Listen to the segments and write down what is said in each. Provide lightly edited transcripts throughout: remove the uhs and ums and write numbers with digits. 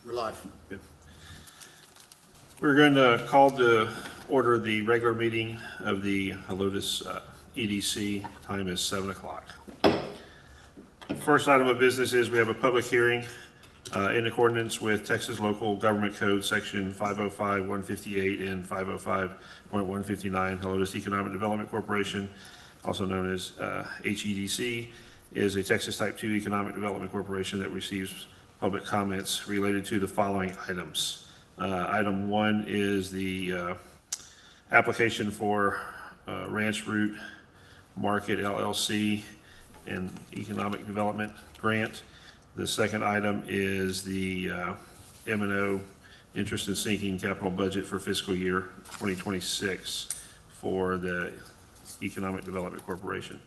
We're live. Good. We're going to call to order the regular meeting of the Helotes EDC. Time is 7 o'clock. First item of business is we have a public hearing in accordance with Texas Local Government Code Section 505-158 and 505.159. Helotes Economic Development Corporation, also known as HEDC, is a Texas Type 2 Economic Development Corporation that receives public comments related to the following items. Item 1 is the application for Ranch Route Market LLC and Economic Development Grant. The second item is the M&O interest in sinking capital budget for fiscal year 2026 for the Economic Development Corporation.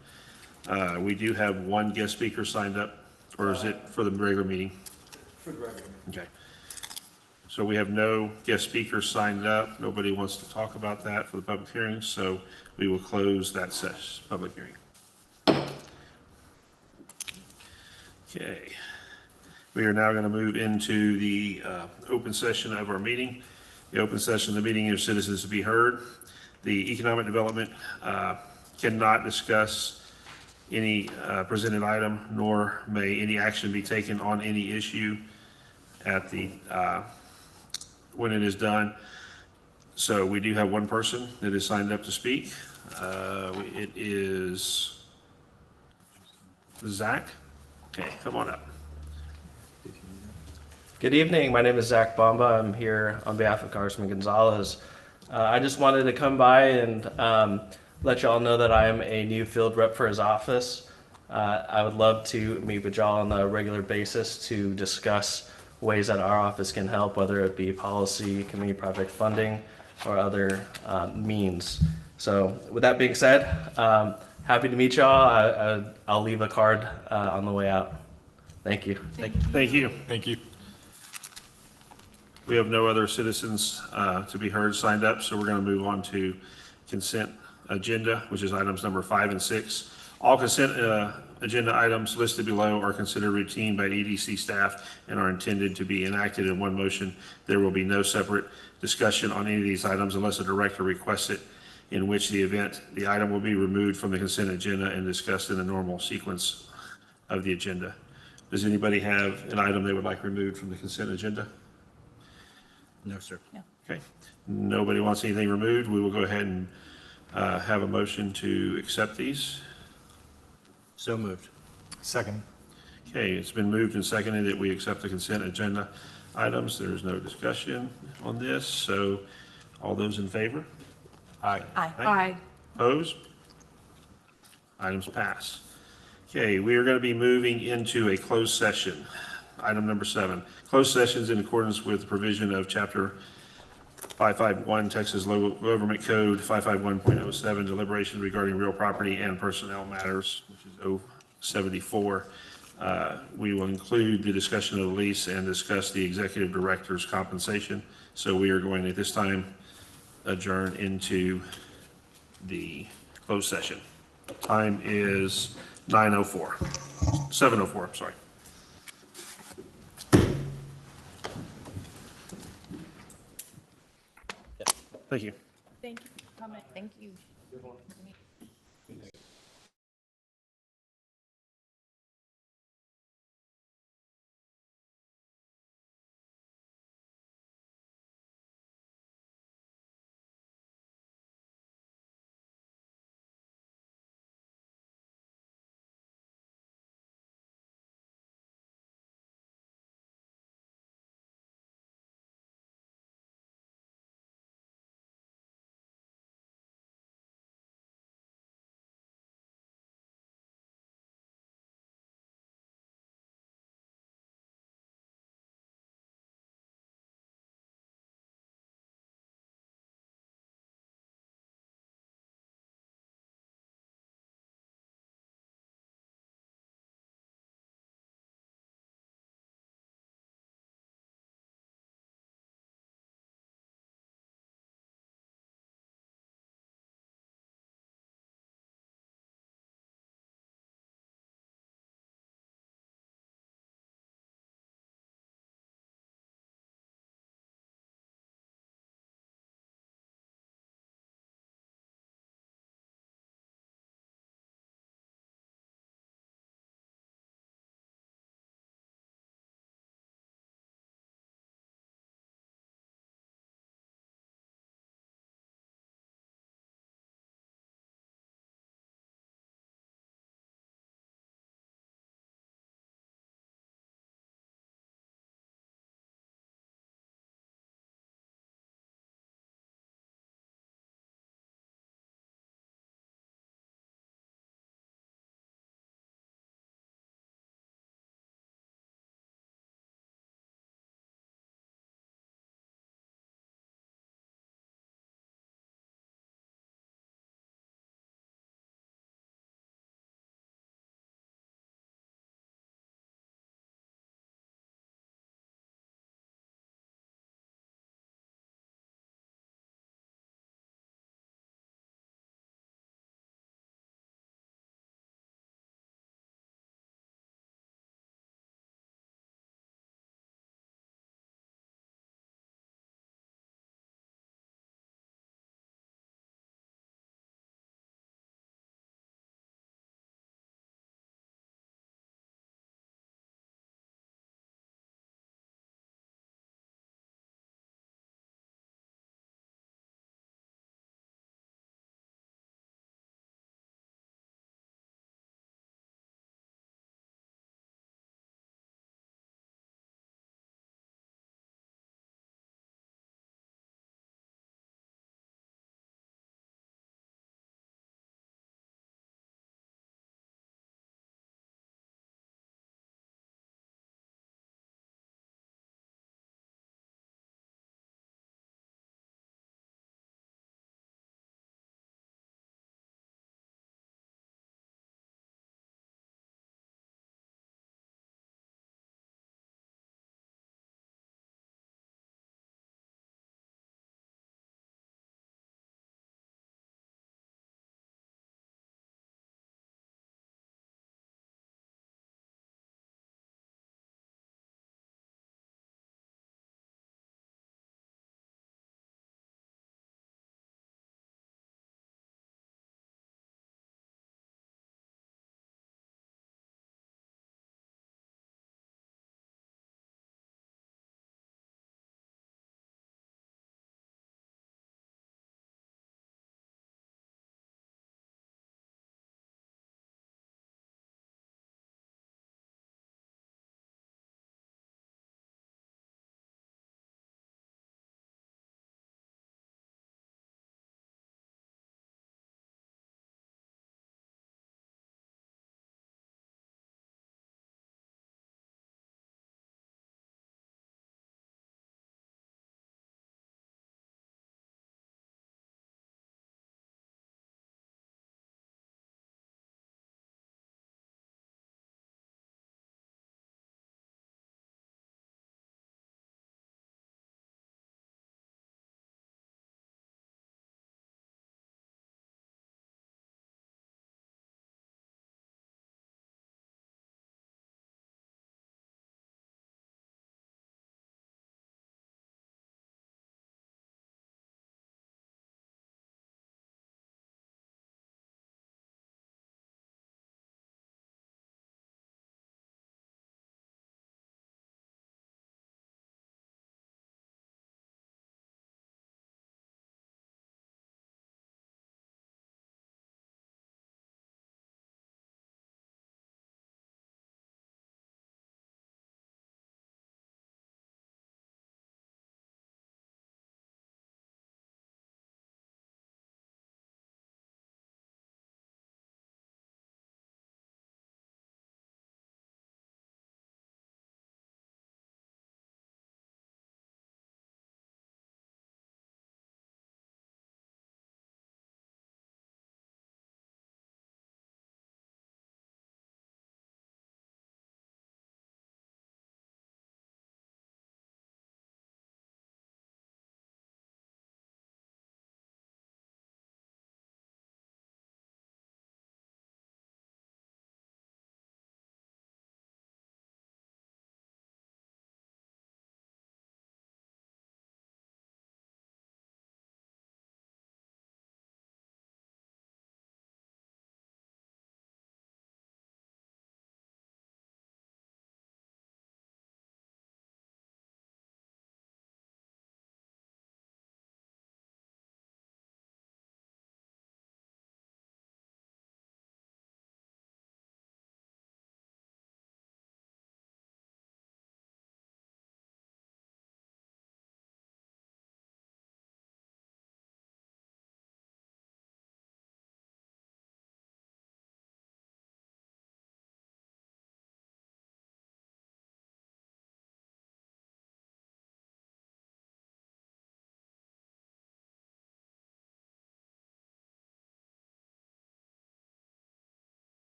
We do have one guest speaker signed up, or is it for the regular meeting? For the regular meeting. Okay. So we have no guest speakers signed up. Nobody wants to talk about that for the public hearing, so we will close that public hearing. Okay. We are now going to move into the open session of our meeting. The open session of the meeting is citizens to be heard. The economic development cannot discuss any presented item, nor may any action be taken on any issue at the when it is done. So we do have one person that is signed up to speak. It is Zach. Okay, come on up. Good evening. My name is Zach Bomba. I'm here on behalf of Congressman Gonzalez. I just wanted to come by and let y'all know that I am a new field rep for his office. I would love to meet with y'all on a regular basis to discuss ways that our office can help, whether it be policy, community project funding, or other means. So with that being said, happy to meet y'all. I'll leave a card on the way out. Thank you. Thank you. Thank you. We have no other citizens to be heard signed up, so we're going to move on to consent agenda, which is items number 5 and 6. All consent agenda items listed below are considered routine by EDC staff and are intended to be enacted in one motion. There will be no separate discussion on any of these items unless a director requests it, in which the item will be removed from the consent agenda and discussed in the normal sequence of the agenda. Does anybody have an item they would like removed from the consent agenda? No, sir. No. Okay. Nobody wants anything removed. We will go ahead and have a motion to accept these. So moved. Second. Okay, it's been moved and seconded that we accept the consent agenda items. There's no discussion on this, so all those in favor? Aye. Aye. Aye. Opposed? Items pass. Okay, we are going to be moving into a closed session. Item number 7, closed sessions in accordance with the provision of Chapter 551 Texas Local Government Code 551.07, deliberations regarding real property and personnel matters, which is 074. We will include the discussion of the lease and discuss the executive director's compensation. So we are going at this time adjourn into the closed session. Time is 7:04, sorry. Thank you. Thank you for coming. Thank you.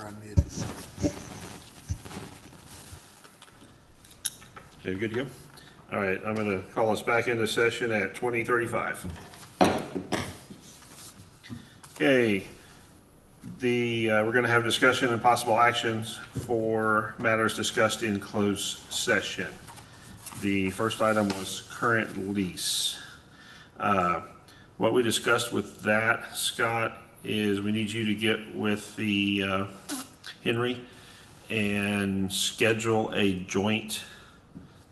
You're unmuted. Okay, good to go? All right, I'm going to call us back into session at 20:35. Okay, we're going to have discussion and possible actions for matters discussed in closed session. The first item was current lease. What we discussed with that, Scott, is we need you to get with the Henry and schedule a joint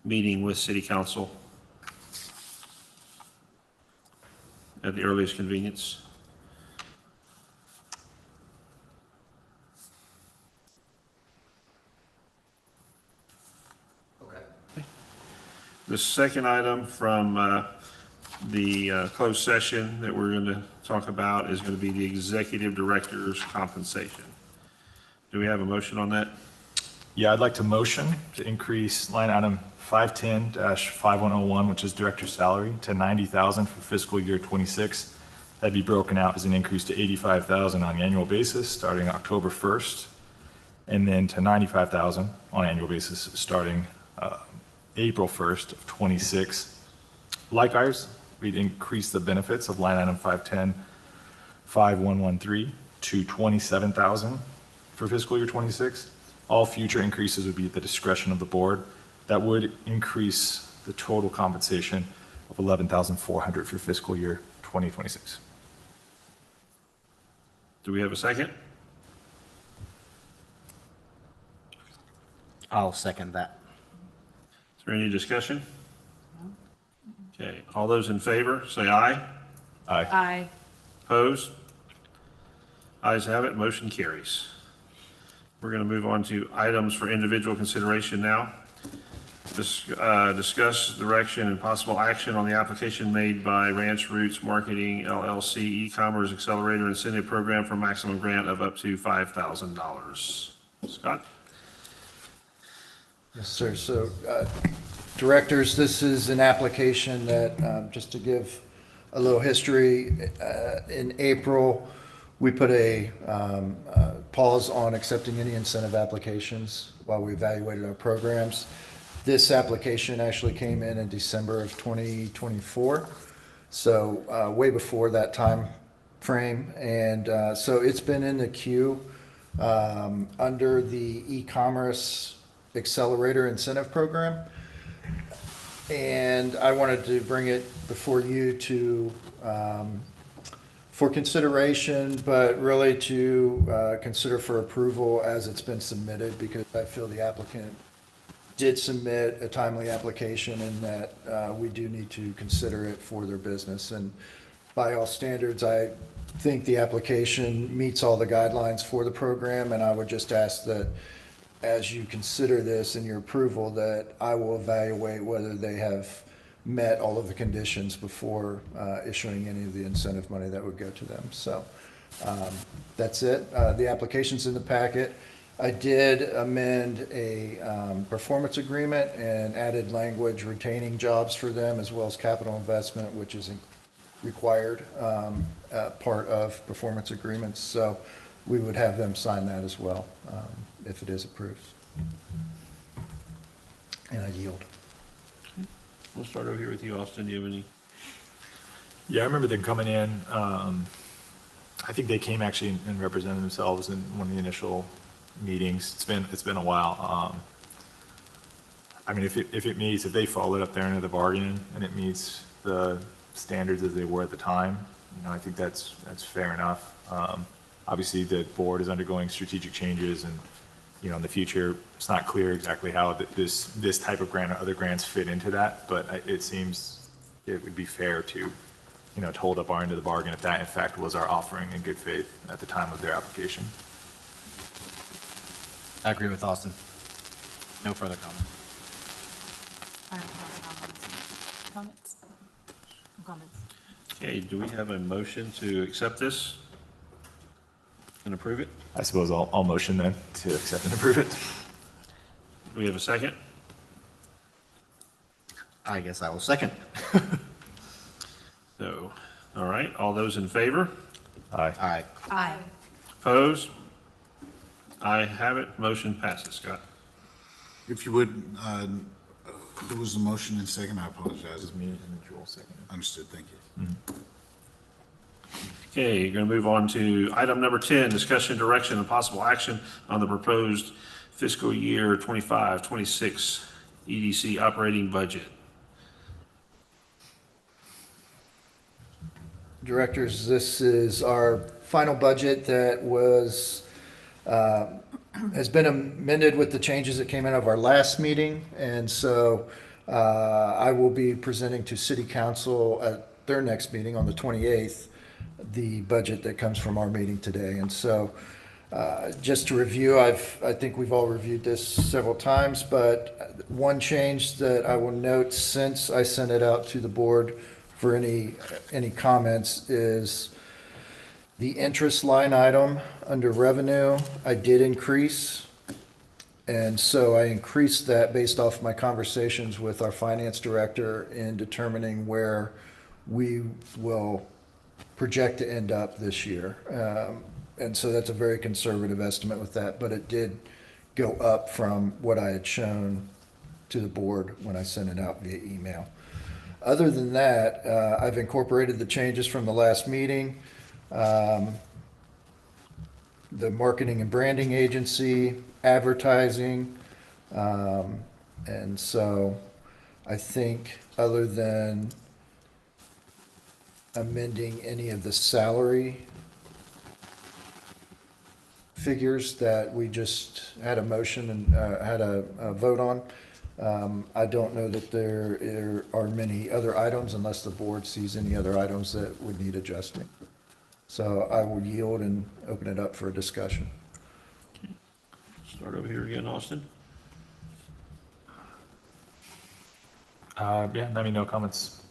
meeting with City Council at the earliest convenience. The second item from the closed session that we're going to talk about is going to be the executive director's compensation. Do we have a motion on that? Yeah, I'd like to motion to increase line item 510-5101, which is director's salary, to $90,000 for fiscal year 26. That'd be broken out as an increase to $85,000 on an annual basis starting October 1st, and then to $95,000 on an annual basis starting April 1st of 26. Likewise, we'd increase the benefits of line item 510-5113 to $27,000 for fiscal year 26. All future increases would be at the discretion of the board. That would increase the total compensation of $11,400 for fiscal year 2026. Do we have a second? I'll second that. Is there any discussion? Okay, all those in favor, say aye. Aye. Aye. Opposed? Ayes have it, motion carries. We're going to move on to items for individual consideration now. Discuss direction and possible action on the application made by Ranch Roots Marketing LLC e-commerce accelerator incentive program for maximum grant of up to $5,000. Scott? Yes, sir. So, directors, this is an application that, just to give a little history, in April, we put a pause on accepting any incentive applications while we evaluated our programs. This application actually came in December of 2024, so way before that time frame. And so it's been in the queue under the e-commerce accelerator incentive program. And I wanted to bring it before you to for consideration, but really to consider for approval as it's been submitted, because I feel the applicant did submit a timely application and that we do need to consider it for their business. And by all standards, I think the application meets all the guidelines for the program, and I would just ask that as you consider this in your approval, that I will evaluate whether they have met all of the conditions before issuing any of the incentive money that would go to them. So that's it. The application's in the packet. I did amend a performance agreement and added language retaining jobs for them as well as capital investment, which is required part of performance agreements. So we would have them sign that as well if it is approved. And I yield. We'll start over here with you, Austin. Do you have any? Yeah, I remember them coming in. I think they came actually and represented themselves in one of the initial meetings. It's been a while. I mean, if if they follow it up there into the bargain and it meets the standards as they were at the time, I think that's fair enough. Obviously, the board is undergoing strategic changes, and in the future, it's not clear exactly how this type of grant or other grants fit into that. But it seems it would be fair to to hold up our end of the bargain if that in fact was our offering in good faith at the time of their application. I agree with Austin. No further comment. I don't have comments. Comments? Okay, do we have a motion to accept this and approve it? I suppose I'll motion then to accept and approve it. Do we have a second? I guess I will second. So, all right, all those in favor? Aye. Aye. Aye. Opposed? I have it. Motion passes. Scott? If you would, there was a motion and second, I apologize. Just me and Joel second. Understood, thank you. Okay, you're going to move on to item number 10, discussion, direction, and possible action on the proposed fiscal year 25-26 EDC operating budget. Directors, this is our final budget that was, has been amended with the changes that came out of our last meeting. And so I will be presenting to City Council at their next meeting on the 28th, the budget that comes from our meeting today. And so just to review, I think we've all reviewed this several times, but one change that I will note since I sent it out to the board for any comments is the interest line item under revenue, I did increase. And so I increased that based off my conversations with our finance director in determining where we will project to end up this year. And so that's a very conservative estimate with that, but it did go up from what I had shown to the board when I sent it out via email. Other than that, I've incorporated the changes from the last meeting. The marketing and branding agency, advertising. And so I think other than amending any of the salary figures that we just had a motion and had a vote on, I don't know that there are many other items unless the board sees any other items that would need adjusting. So I will yield and open it up for a discussion. Start over here again, Austin. Yeah, I mean, no comments,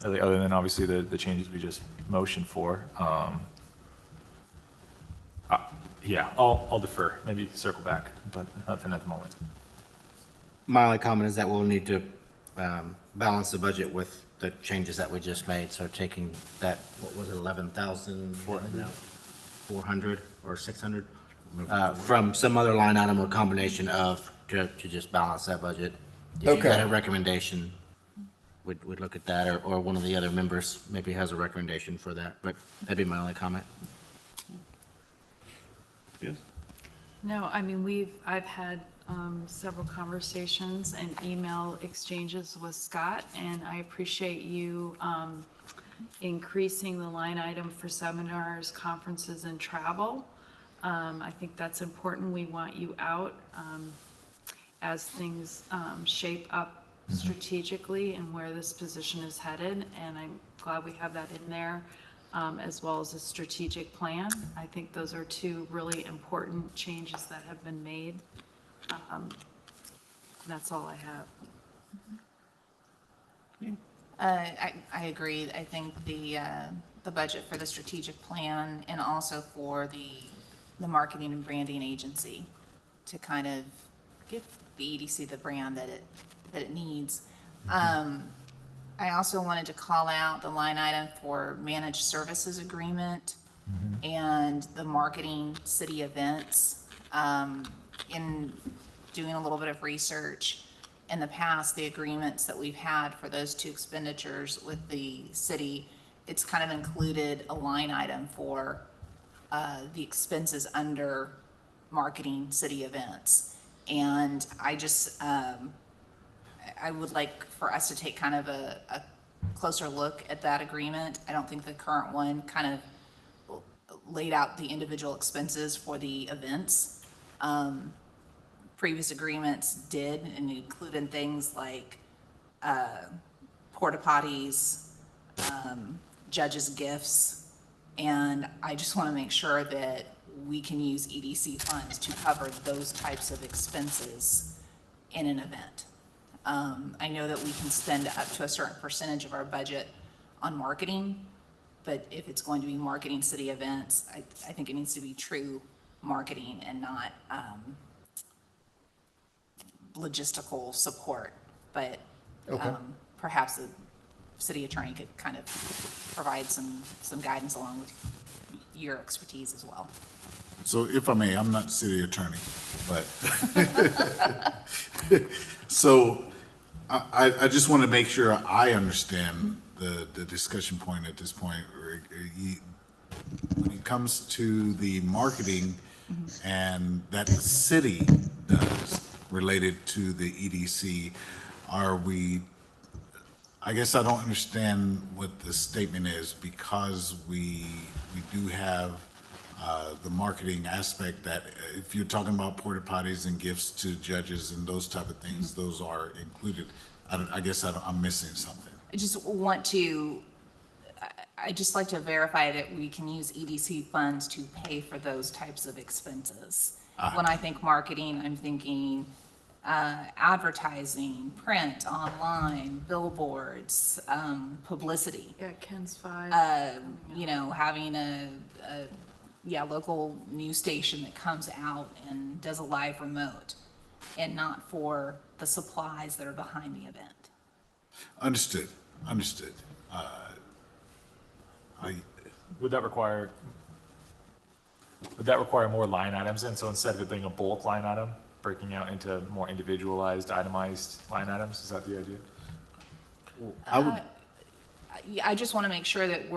other than obviously the changes we just motioned for. Yeah, I'll defer, maybe circle back, but nothing at the moment. My only comment is that we'll need to balance the budget with the changes that we just made. So taking that, what was it, 11,400 or 600 from some other line item or combination of to just balance that budget. If you had a recommendation, we'd look at that, or one of the other members maybe has a recommendation for that. But that'd be my only comment. Yes? No, I mean, I've had several conversations and email exchanges with Scott, and I appreciate you increasing the line item for seminars, conferences, and travel. I think that's important. We want you out as things shape up strategically and where this position is headed, and I'm glad we have that in there, as well as a strategic plan. I think those are two really important changes that have been made. That's all I have. I agree. I think the budget for the strategic plan and also for the marketing and branding agency to kind of give the EDC the brand that it needs. I also wanted to call out the line item for managed services agreement and the marketing city events. In doing a little bit of research, in the past, the agreements that we've had for those two expenditures with the city, it's kind of included a line item for the expenses under marketing city events. And I just, I would like for us to take kind of a closer look at that agreement. I don't think the current one kind of laid out the individual expenses for the events. Previous agreements did and included things like porta potties, judges' gifts, and I just want to make sure that we can use EDC funds to cover those types of expenses in an event. I know that we can spend up to a certain percentage of our budget on marketing, but if it's going to be marketing city events, I think it needs to be true marketing and not logistical support. But perhaps the city attorney could kind of provide some guidance along with your expertise as well. So if I may, I'm not city attorney, but, so I just want to make sure I understand the discussion point at this point. When it comes to the marketing and that the city does related to the EDC, I guess I don't understand what the statement is, because we do have the marketing aspect that if you're talking about porta potties and gifts to judges and those type of things, those are included. I guess I'm missing something. I just like to verify that we can use EDC funds to pay for those types of expenses. When I think marketing, I'm thinking advertising, print, online, billboards, publicity. Yeah, Ken's five. Having a local news station that comes out and does a live remote, and not for the supplies that are behind the event. Understood. Would that require more line items? And so instead of it being a bulk line item, breaking out into more individualized, itemized line items, is that the idea? I just want to make sure that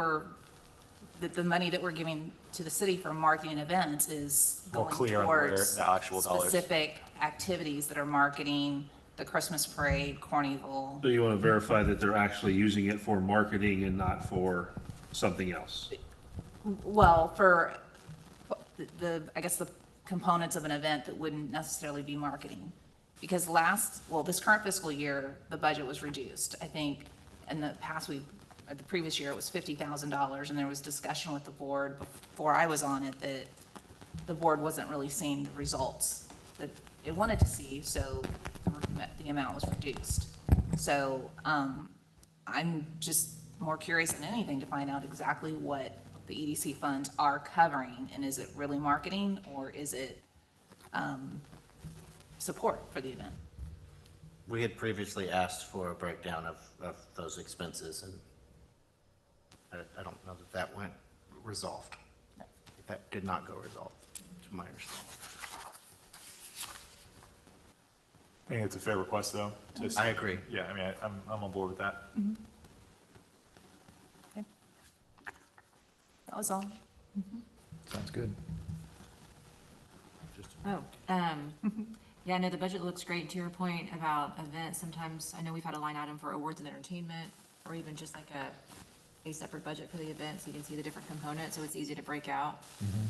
that the money that we're giving to the city for marketing events is More going clear on where towards the actual dollars. specific activities that are marketing the Christmas parade, Carnival. So you want to verify that they're actually using it for marketing and not for something else? Well, for I guess the components of an event that wouldn't necessarily be marketing. Because this current fiscal year, the budget was reduced. I think in the previous year, it was $50,000, and there was discussion with the board before I was on it that the board wasn't really seeing the results that it wanted to see, so the amount was reduced. So I'm just more curious than anything to find out exactly what the EDC funds are covering, and is it really marketing, or is it support for the event? We had previously asked for a breakdown of those expenses, and I don't know that went resolved. That did not go resolved, to my understanding. I think it's a fair request, though. I agree. Yeah, I mean, I'm on board with that. Okay. That was all. Sounds good. Yeah, no, the budget looks great. To your point about events, sometimes, I know we've had a line item for awards and entertainment, or even just like a separate budget for the event, so you can see the different components, so it's easy to break out.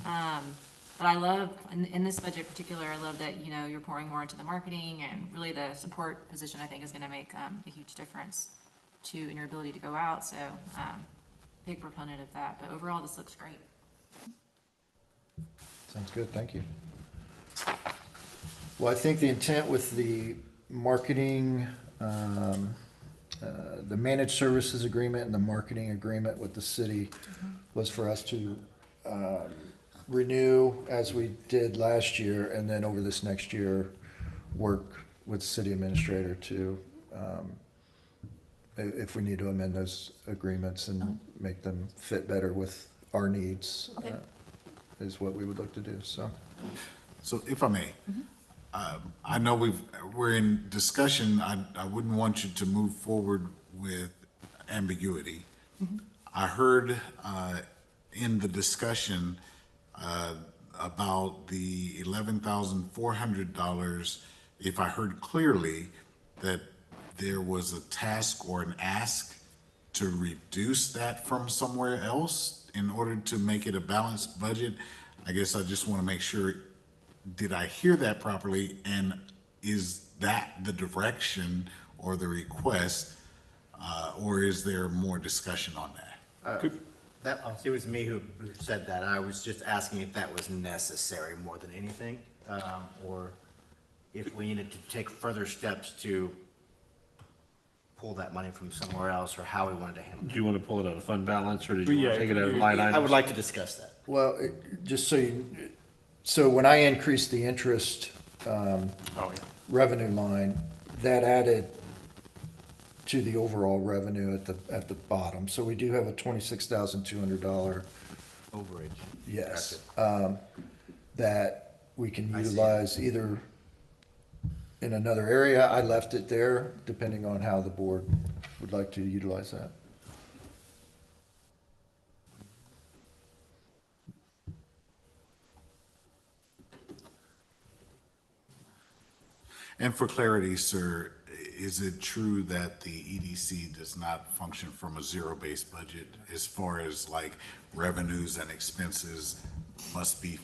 But I love, in this budget in particular, I love that, you're pouring more into the marketing, and really the support position, I think, is gonna make a huge difference in your ability to go out, so, big proponent of that, but overall, this looks great. Sounds good, thank you. Well, I think the intent with the marketing, the managed services agreement and the marketing agreement with the city was for us to renew as we did last year, and then over this next year, work with the city administrator to, if we need to amend those agreements and make them fit better with our needs, Okay. is what we would look to do, so. So if I may, I know we're in discussion. I wouldn't want you to move forward with ambiguity. I heard in the discussion about the $11,400, if I heard clearly, that there was a task or an ask to reduce that from somewhere else in order to make it a balanced budget. I guess I just want to make sure, did I hear that properly? And is that the direction or the request, or is there more discussion on that? It was me who said that. I was just asking if that was necessary more than anything, or if we needed to take further steps to pull that money from somewhere else, or how we wanted to handle Do it. you want to pull it out of fund balance, or did you want Yeah, to take it out of line items? I would like to discuss that. Well, just so when I increased the interest Oh, yeah. revenue line, that added to the overall revenue at the bottom. So we do have a $26,200, Overage. yes. that we can utilize either in another area. I left it there, depending on how the board would like to utilize that. And for clarity, sir, is it true that the EDC does not function from a zero-based budget as far as like revenues and expenses must be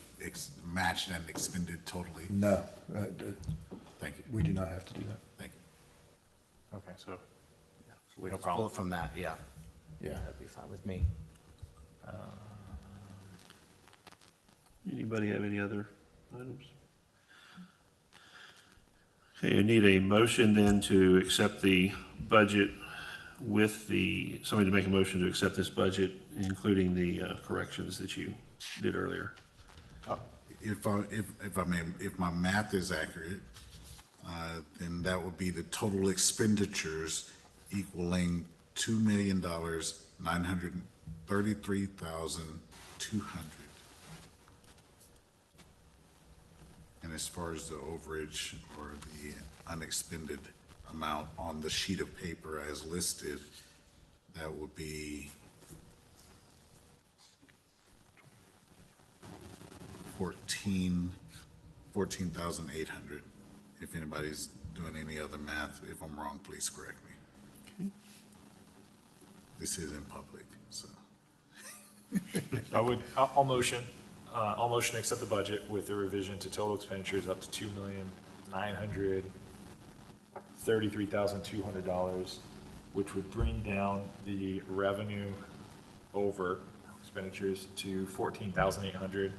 matched and expended totally? No, Thank you, we do not have to do that. thank you. Okay, so, We no pull problem. it from that, yeah. Yeah. That'd be fine with me. Anybody have any other items? Okay, you need a motion then to accept the budget with somebody to make a motion to accept this budget, including the corrections that you did earlier. If I may, if my math is accurate, then that would be the total expenditures equaling $2,933,200. And as far as the overage or the unexpended amount on the sheet of paper as listed, that would be $14,800. If anybody's doing any other math, if I'm wrong, please correct me. This is in public, so. I'll motion to accept the budget with the revision to total expenditures up to $2,933,200, which would bring down the revenue over expenditures to $14,800.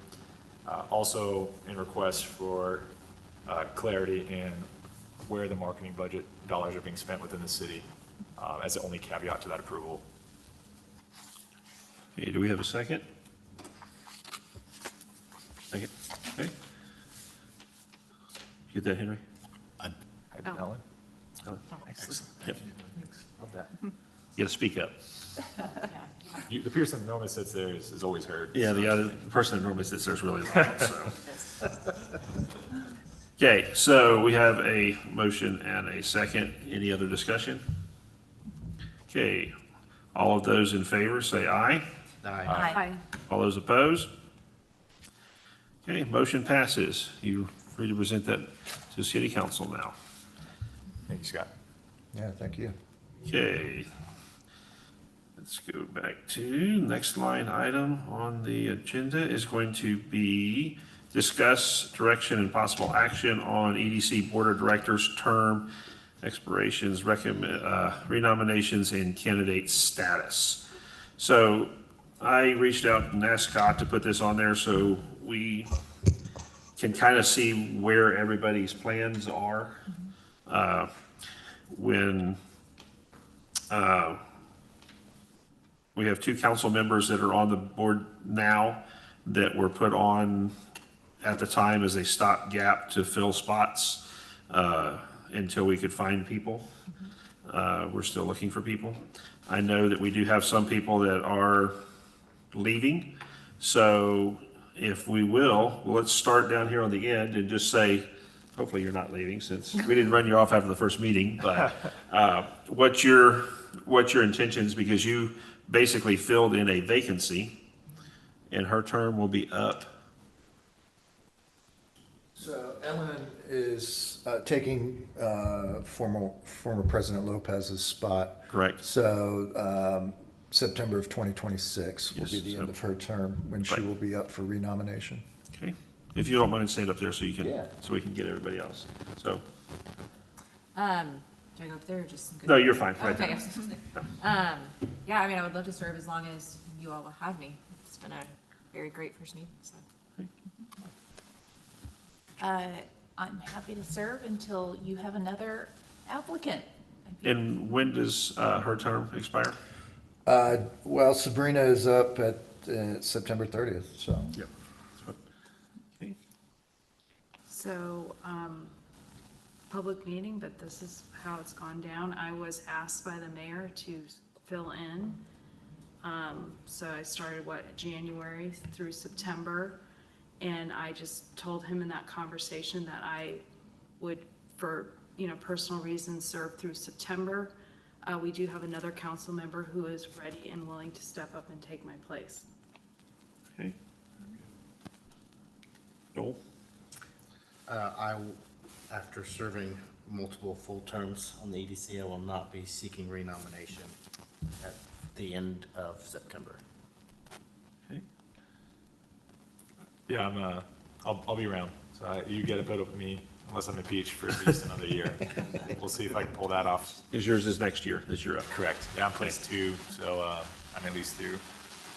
Also in request for clarity in where the marketing budget dollars are being spent within the city, as the only caveat to that approval. Okay, do we have a second? Second, okay. Get that, Henry? Ellen? Excellent. Yep. Love that. You gotta speak up. The person that normally sits there is always heard. Yeah, the person that normally sits there is really loud, so. Okay, so we have a motion and a second. Any other discussion? Okay, all of those in favor say aye. Aye. All those opposed? Okay, motion passes. You're free to present that to city council now. Thank you, Scott. Yeah, thank you. Okay. Let's go back to next line item on the agenda is going to be discuss direction and possible action on EDC Board of Directors term expirations, renominations, and candidate status. So I reached out and asked Scott to put this on there so we can kind of see where everybody's plans are. We have two council members that are on the board now that were put on at the time as a stopgap to fill spots until we could find people. We're still looking for people. I know that we do have some people that are leaving. So if we will, let's start down here on the end and just say, hopefully you're not leaving since we didn't run you off after the first meeting, but what's your intentions, because you basically filled in a vacancy and her term will be up. So Ellen is taking former President Lopez's spot. Correct. So September of 2026 will be Yes, the so- end of her term when she Right. will be up for renomination. Okay, if you don't mind, stand up there so you can, Yeah. so we can get everybody else. So, Do I go up there or just? no, you're fine, right Okay. there. Yeah, I mean, I would love to serve as long as you all will have me. It's been a very great first meeting, so. I'm happy to serve until you have another applicant. And when does her term expire? Well, Sabrina is up at September 30th, so. Yep. Okay. So, public meeting, but this is how it's gone down. I was asked by the mayor to fill in. So I started, January through September. And I just told him in that conversation that I would, for, personal reasons, serve through September. We do have another council member who is ready and willing to step up and take my place. Okay. Joel? After serving multiple full terms on the EDC, I will not be seeking renomination at the end of September. Okay. Yeah, I'll be around. So you get a vote of me unless I'm impeached for at least another year. We'll see if I can pull that off. Is yours is next year, this year up? Correct. Yeah, I'm place 2, so I'm at least through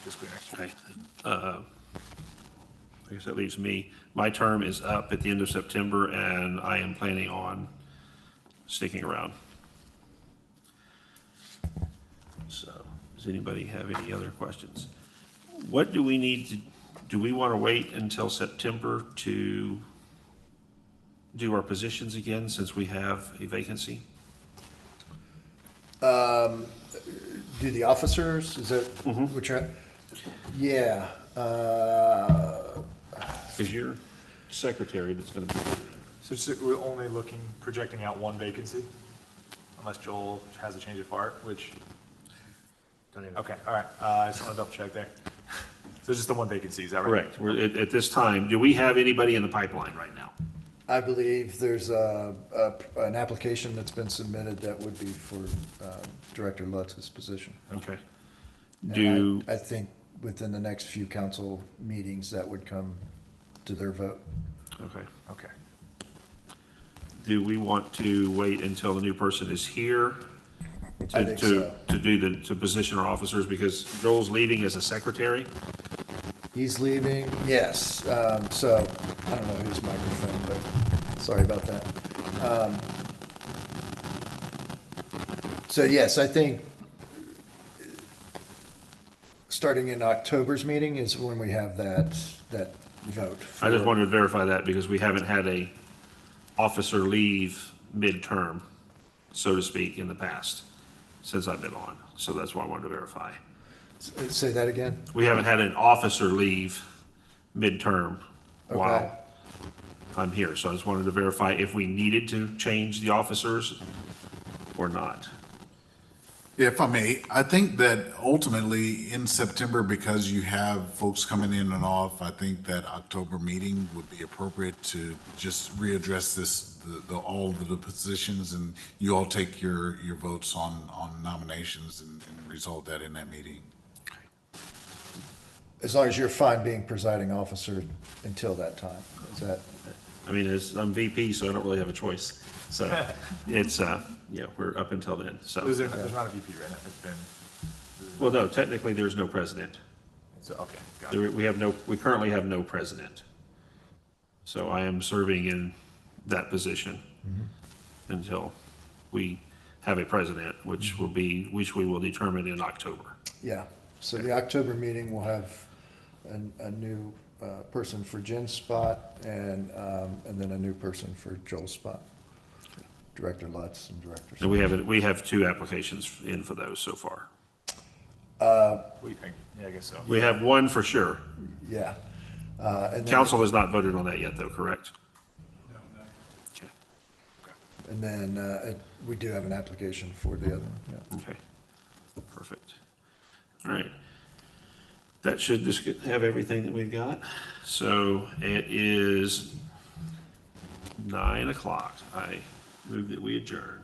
fiscal year next year. Okay. I guess that leaves me. My term is up at the end of September, and I am planning on sticking around. So, does anybody have any other questions? What do we need to, do we want to wait until September to do our positions again, since we have a vacancy? Do the officers, is that what you're, yeah, Is your secretary that's going to be, So we're only projecting out 1 vacancy, unless Joel has a change of heart, which, Don't even- okay, all right, I just want to double check there. So just the 1 vacancy, is that right? correct, we're, at this time, do we have anybody in the pipeline right now? I believe there's an application that's been submitted that would be for Director Lutz's position. Okay. And Do, I think within the next few council meetings, that would come to their vote. okay. Okay. Do we want to wait until the new person is here I think so. to position our officers, because Joel's leaving as a secretary? He's leaving, yes, so, I don't know whose microphone, but, sorry about that. So yes, I think starting in October's meeting is when we have that vote. I just for- wanted to verify that, because we haven't had a officer leave midterm, so to speak, in the past, since I've been on. So that's why I wanted to verify. Say that again? We haven't had an officer leave midterm while I'm here. So I just wanted to verify if we needed to change the officers or not. If I may, I think that ultimately in September, because you have folks coming in and off, I think that October meeting would be appropriate to just readdress this, all of the positions, and you all take your votes on nominations and resolve that in that meeting. As long as you're fine being presiding officer until that time, is that? I mean, I'm VP, so I don't really have a choice. So it's, we're up until then, so. There's not a VP right now, it's been, Well, no, technically, there's no president. so, okay, got it. We currently have no president. So I am serving in that position until we have a president, which we will determine in October. Yeah, so the October meeting will have a new person for Jen's spot and then a new person for Joel's spot. Director Lutz and Director. And we have 2 applications in for those so far. Yeah, I guess so. We have 1 for sure. Yeah. And then- Council has not voted on that yet, though, correct? Okay. And then we do have an application for the other one, yeah. Okay, perfect. All right. That should just have everything that we've got. So it is 9 o'clock. I move that we adjourn.